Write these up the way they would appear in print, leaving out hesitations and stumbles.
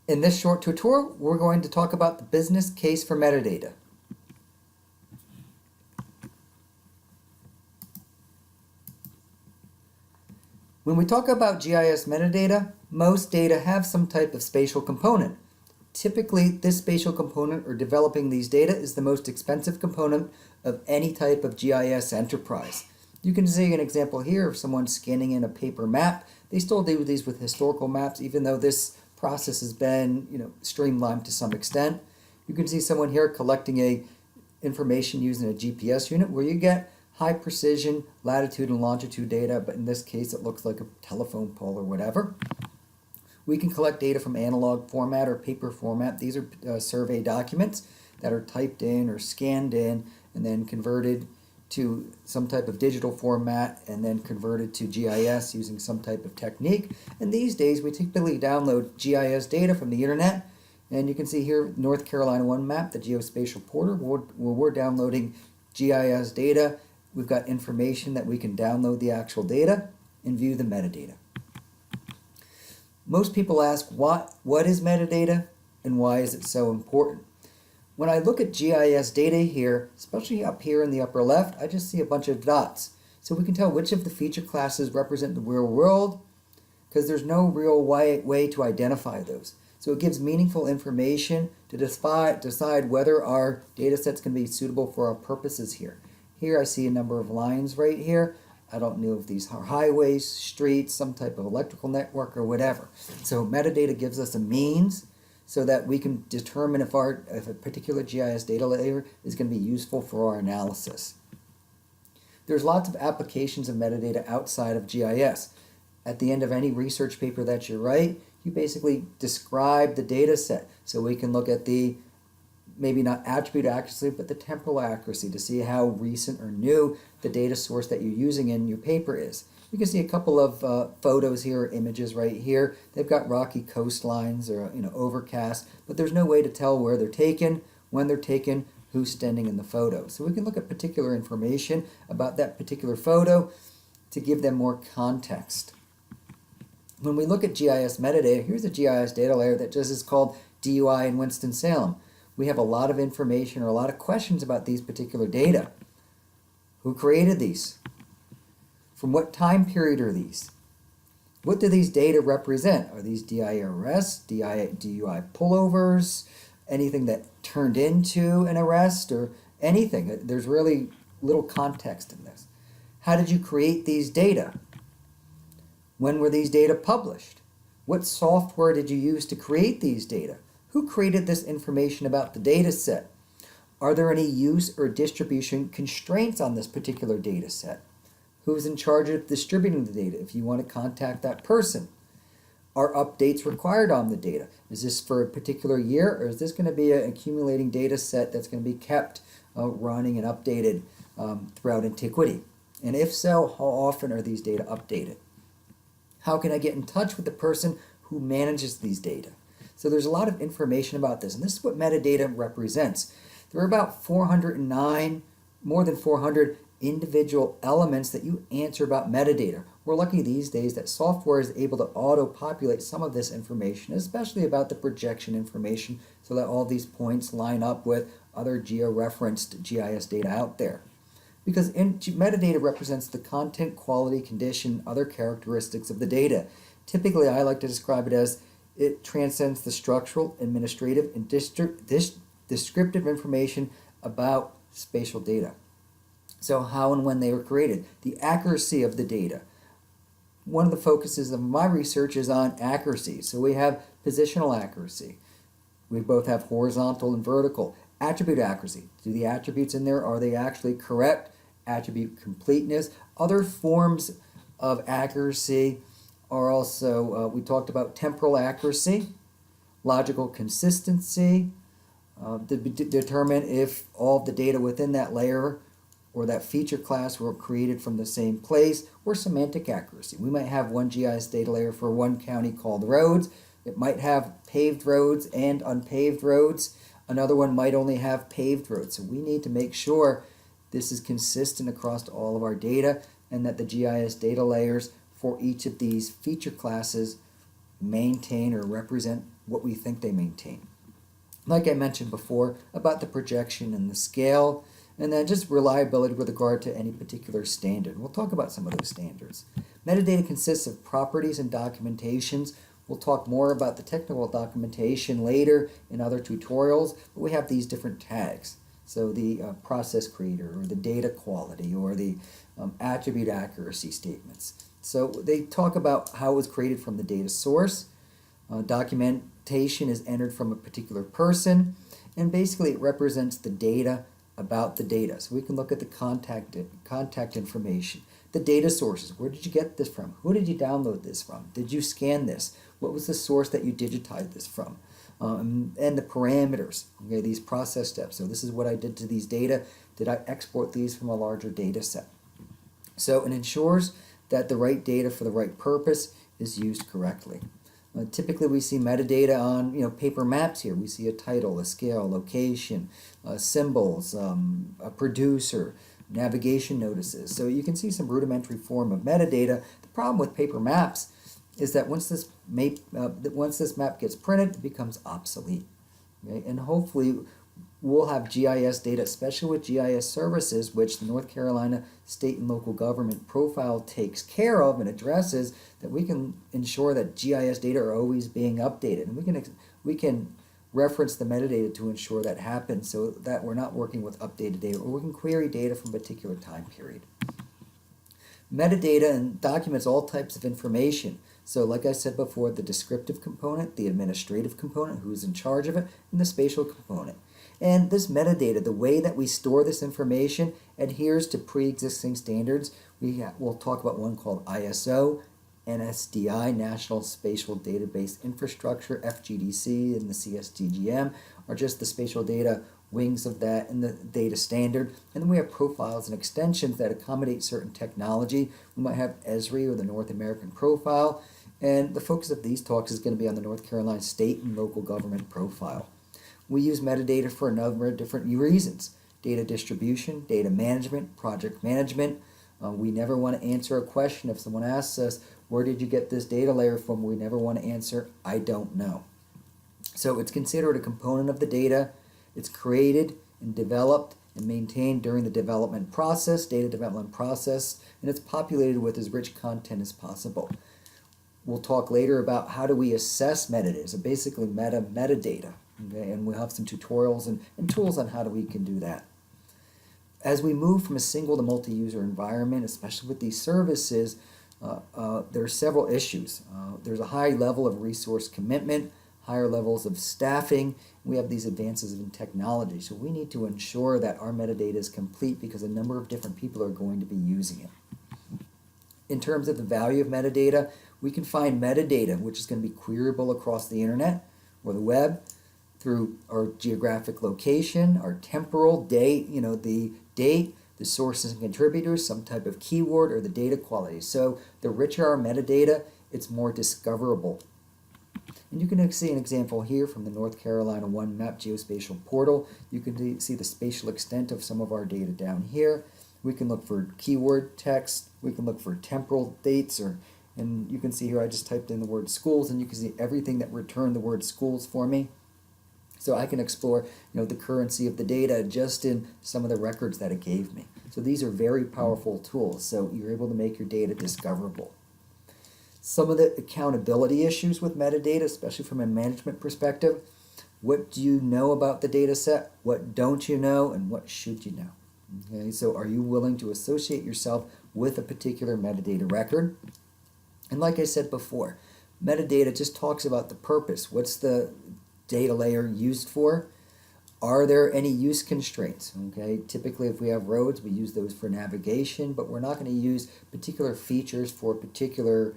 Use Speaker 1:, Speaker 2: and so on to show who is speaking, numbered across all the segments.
Speaker 1: In this short tutorial, we're going to talk about the business case for metadata. When we talk about GIS metadata, most data have some type of spatial component. Typically, this spatial component or developing these data is the most expensive component of any type of GIS enterprise. You can see an example here of someone scanning in a paper map. They still do these with historical maps, even though this process has been, streamlined to some extent. You can see someone here collecting information using a GPS unit where you get high precision latitude and longitude data, but in this case it looks like a telephone pole or whatever. We can collect data from analog format or paper format. These are survey documents that are typed in or scanned in and then converted to some type of digital format and then converted to GIS using some type of technique. And these days we typically download GIS data from the internet. And you can see here North Carolina 1 map, the GeoSpatial Portal, where we're downloading GIS data. We've got information that we can download the actual data and view the metadata. Most people ask what is metadata and why is it so important? When I look at GIS data here, especially up here in the upper left, I just see a bunch of dots. So we can tell which of the feature classes represent the real world because there's no real way to identify those. So it gives meaningful information to decide whether our data sets can be suitable for our purposes here. Here I see a number of lines right here. I don't know if these are highways, streets, some type of electrical network or whatever. So metadata gives us a means so that we can determine if a particular GIS data layer is going to be useful for our analysis. There's lots of applications of metadata outside of GIS. At the end of any research paper that you write, you basically describe the data set. So we can look at the, maybe not attribute accuracy, but the temporal accuracy to see how recent or new the data source that you're using in your paper is. You can see a couple of photos here, images right here. They've got rocky coastlines or overcast, but there's no way to tell where they're taken, when they're taken, who's standing in the photo. So we can look at particular information about that particular photo to give them more context. When we look at GIS metadata, here's a GIS data layer that just is called DUI in Winston-Salem. We have a lot of information or a lot of questions about these particular data. Who created these? From what time period are these? What do these data represent? Are these DI arrests, DUI pullovers, anything that turned into an arrest or anything? There's really little context in this. How did you create these data? When were these data published? What software did you use to create these data? Who created this information about the data set? Are there any use or distribution constraints on this particular data set? Who's in charge of distributing the data if you want to contact that person? Are updates required on the data? Is this for a particular year or is this going to be an accumulating data set that's going to be kept running and updated throughout antiquity? And if so, how often are these data updated? How can I get in touch with the person who manages these data? So there's a lot of information about this, and this is what metadata represents. There are about 409, more than 400 individual elements that you answer about metadata. We're lucky these days that software is able to auto-populate some of this information, especially about the projection information, so that all these points line up with other geo-referenced GIS data out there. Because metadata represents the content, quality, condition, other characteristics of the data. Typically, I like to describe it as it transcends the structural, administrative, and descriptive information about spatial data. So how and when they were created, the accuracy of the data. One of the focuses of my research is on accuracy. So we have positional accuracy. We both have horizontal and vertical. Attribute accuracy. Do the attributes in there, are they actually correct? Attribute completeness. Other forms of accuracy are also, we talked about temporal accuracy, logical consistency, to determine if all of the data within that layer or that feature class were created from the same place, or semantic accuracy. We might have one GIS data layer for one county called roads. It might have paved roads and unpaved roads. Another one might only have paved roads. So we need to make sure this is consistent across all of our data and that the GIS data layers for each of these feature classes maintain or represent what we think they maintain. Like I mentioned before about the projection and the scale, and then just reliability with regard to any particular standard. We'll talk about some of those standards. Metadata consists of properties and documentations. We'll talk more about the technical documentation later in other tutorials, but we have these different tags. So the process creator, or the data quality, or the attribute accuracy statements. So they talk about how it was created from the data source. Documentation is entered from a particular person, and basically it represents the data about the data. So we can look at the contact information, the data sources. Where did you get this from? Who did you download this from? Did you scan this? What was the source that you digitized this from? And the parameters, okay, these process steps. So this is what I did to these data. Did I export these from a larger data set? So it ensures that the right data for the right purpose is used correctly. Typically we see metadata on paper maps here. We see a title, a scale, location, symbols, a producer, navigation notices. So you can see some rudimentary form of metadata. The problem with paper maps is that once this map gets printed, it becomes obsolete. Okay? And hopefully we'll have GIS data, especially with GIS services, which the North Carolina State and Local Government Profile takes care of and addresses, that we can ensure that GIS data are always being updated. And we can reference the metadata to ensure that happens, so that we're not working with updated data, or we can query data from a particular time period. Metadata and documents all types of information. So like I said before, the descriptive component, the administrative component, who's in charge of it, and the spatial component. And this metadata, the way that we store this information, adheres to pre-existing standards. We'll talk about one called ISO, NSDI, National Spatial Database Infrastructure, FGDC, and the CSDGM are just the spatial data wings of that and the data standard. And then we have profiles and extensions that accommodate certain technology. We might have ESRI, or the North American Profile, and the focus of these talks is going to be on the North Carolina State and Local Government Profile. We use metadata for a number of different reasons: data distribution, data management, project management. We never want to answer a question if someone asks us, where did you get this data layer from? We never want to answer, I don't know. So it's considered a component of the data. It's created and developed and maintained during the development process, data development process, and it's populated with as rich content as possible. We'll talk later about how do we assess metadata, so basically metadata, okay? And we'll have some tutorials and tools on how we can do that. As we move from a single to multi-user environment, especially with these services, there are several issues. There's a high level of resource commitment, higher levels of staffing. We have these advances in technology, so we need to ensure that our metadata is complete because a number of different people are going to be using it. In terms of the value of metadata, we can find metadata which is going to be queryable across the internet or the web through our geographic location, our temporal date, the date, the sources and contributors, some type of keyword, or the data quality. So the richer our metadata, it's more discoverable. And you can see an example here from the North Carolina One Map GeoSpatial Portal. You can see the spatial extent of some of our data down here. We can look for keyword text. We can look for temporal dates, and you can see here I just typed in the word schools, and you can see everything that returned the word schools for me. So I can explore, the currency of the data just in some of the records that it gave me. So these are very powerful tools. So you're able to make your data discoverable. Some of the accountability issues with metadata, especially from a management perspective: what do you know about the data set? What don't you know? And what should you know? Okay, so are you willing to associate yourself with a particular metadata record? And like I said before, metadata just talks about the purpose. What's the data layer used for? Are there any use constraints? Okay, typically if we have roads, we use those for navigation, but we're not going to use particular features for particular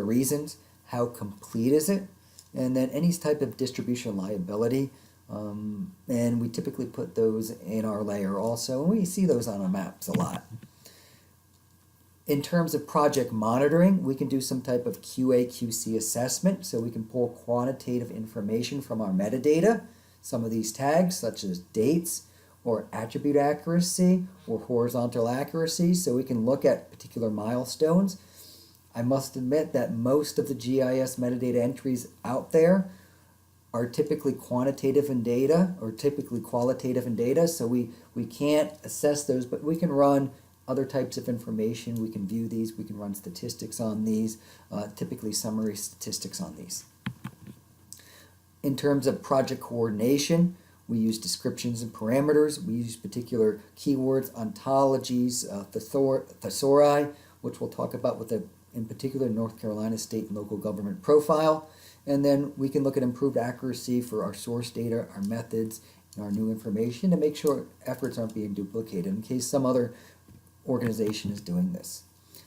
Speaker 1: reasons. How complete is it? And then any type of distribution liability, and we typically put those in our layer also, and we see those on our maps a lot. In terms of project monitoring, we can do some type of QA/QC assessment, so we can pull quantitative information from our metadata, some of these tags such as dates or attribute accuracy or horizontal accuracy, so we can look at particular milestones. I must admit that most of the GIS metadata entries out there are typically quantitative in data or typically qualitative in data, so we can't assess those, but we can run other types of information. We can view these, we can run statistics on these, typically summary statistics on these. In terms of project coordination, we use descriptions and parameters. We use particular keywords, ontologies, thesauri, which we'll talk about with the, in particular, North Carolina state and local government profile. And then we can look at improved accuracy for our source data, our methods, and our new information to make sure efforts aren't being duplicated in case some other organization is doing this.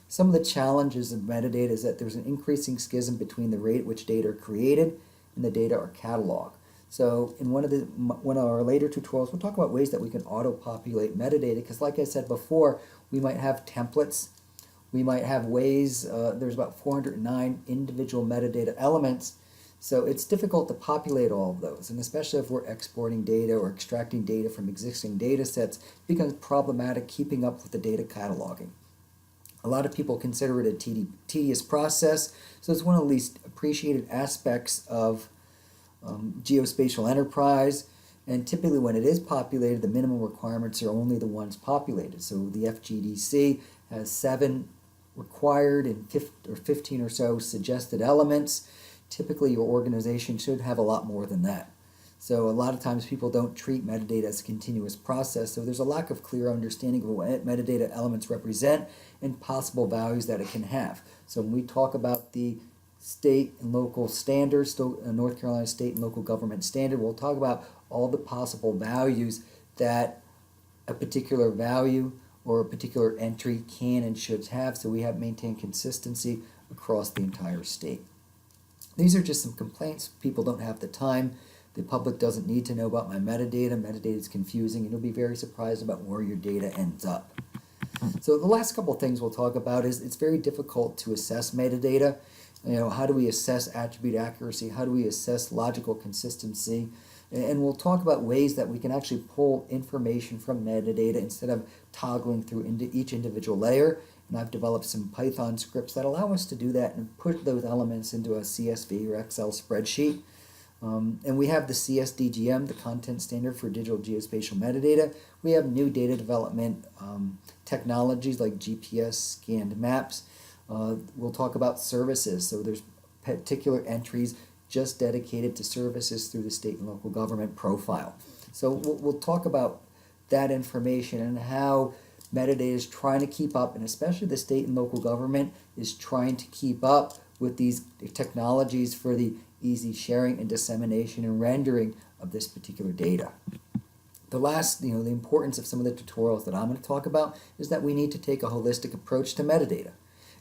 Speaker 1: Some of the challenges of metadata is that there's an increasing schism between the rate at which data are created and the data are cataloged. So in one of our later tutorials, we'll talk about ways that we can auto-populate metadata, because like I said before, we might have templates, we might have ways, there's about 409 individual metadata elements, so it's difficult to populate all of those, and especially if we're exporting data or extracting data from existing data sets, it becomes problematic keeping up with the data cataloging. A lot of people consider it a tedious process, so it's one of the least appreciated aspects of geospatial enterprise, and typically when it is populated, the minimum requirements are only the ones populated. So the FGDC has 7 required and 15 or so suggested elements. Typically your organization should have a lot more than that. So a lot of times people don't treat metadata as a continuous process, so there's a lack of clear understanding of what metadata elements represent and possible values that it can have. So when we talk about the state and local standards, North Carolina state and local government standard, we'll talk about all the possible values that a particular value or a particular entry can and should have, so we have maintained consistency across the entire state. These are just some complaints. People don't have the time. The public doesn't need to know about my metadata. Metadata is confusing, and you'll be very surprised about where your data ends up. So the last couple of things we'll talk about is it's very difficult to assess metadata. How do we assess attribute accuracy? How do we assess logical consistency? And we'll talk about ways that we can actually pull information from metadata instead of toggling through into each individual layer. And I've developed some Python scripts that allow us to do that and put those elements into a CSV or Excel spreadsheet. And we have the CSDGM, the content standard for digital geospatial metadata. We have new data development technologies like GPS scanned maps. We'll talk about services. So there's particular entries just dedicated to services through the state and local government profile. So we'll talk about that information and how metadata is trying to keep up, and especially the state and local government is trying to keep up with these technologies for the easy sharing and dissemination and rendering of this particular data. The last, the importance of some of the tutorials that I'm going to talk about is that we need to take a holistic approach to metadata.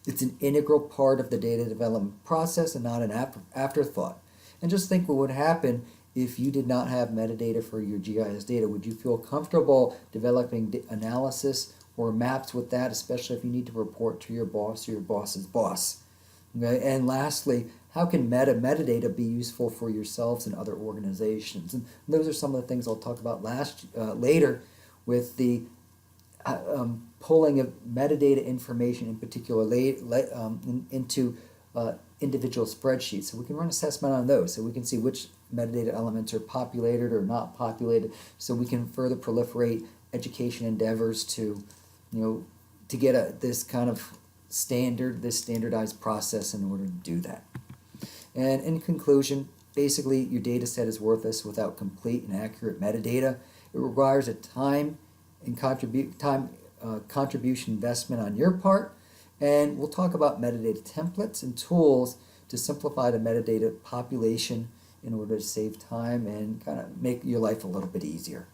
Speaker 1: It's an integral part of the data development process and not an afterthought. And just think what would happen if you did not have metadata for your GIS data. Would you feel comfortable developing analysis or maps with that, especially if you need to report to your boss or your boss's boss? Okay? And lastly, how can metadata be useful for yourselves and other organizations? And those are some of the things I'll talk about later with the pulling of metadata information in particular into individual spreadsheets. So we can run assessment on those, so we can see which metadata elements are populated or not populated, so we can further proliferate education endeavors to get this kind of standardized process in order to do that. And in conclusion, basically your data set is worthless without complete and accurate metadata. It requires a time and contribution investment on your part, and we'll talk about metadata templates and tools to simplify the metadata population in order to save time and kind of make your life a little bit easier.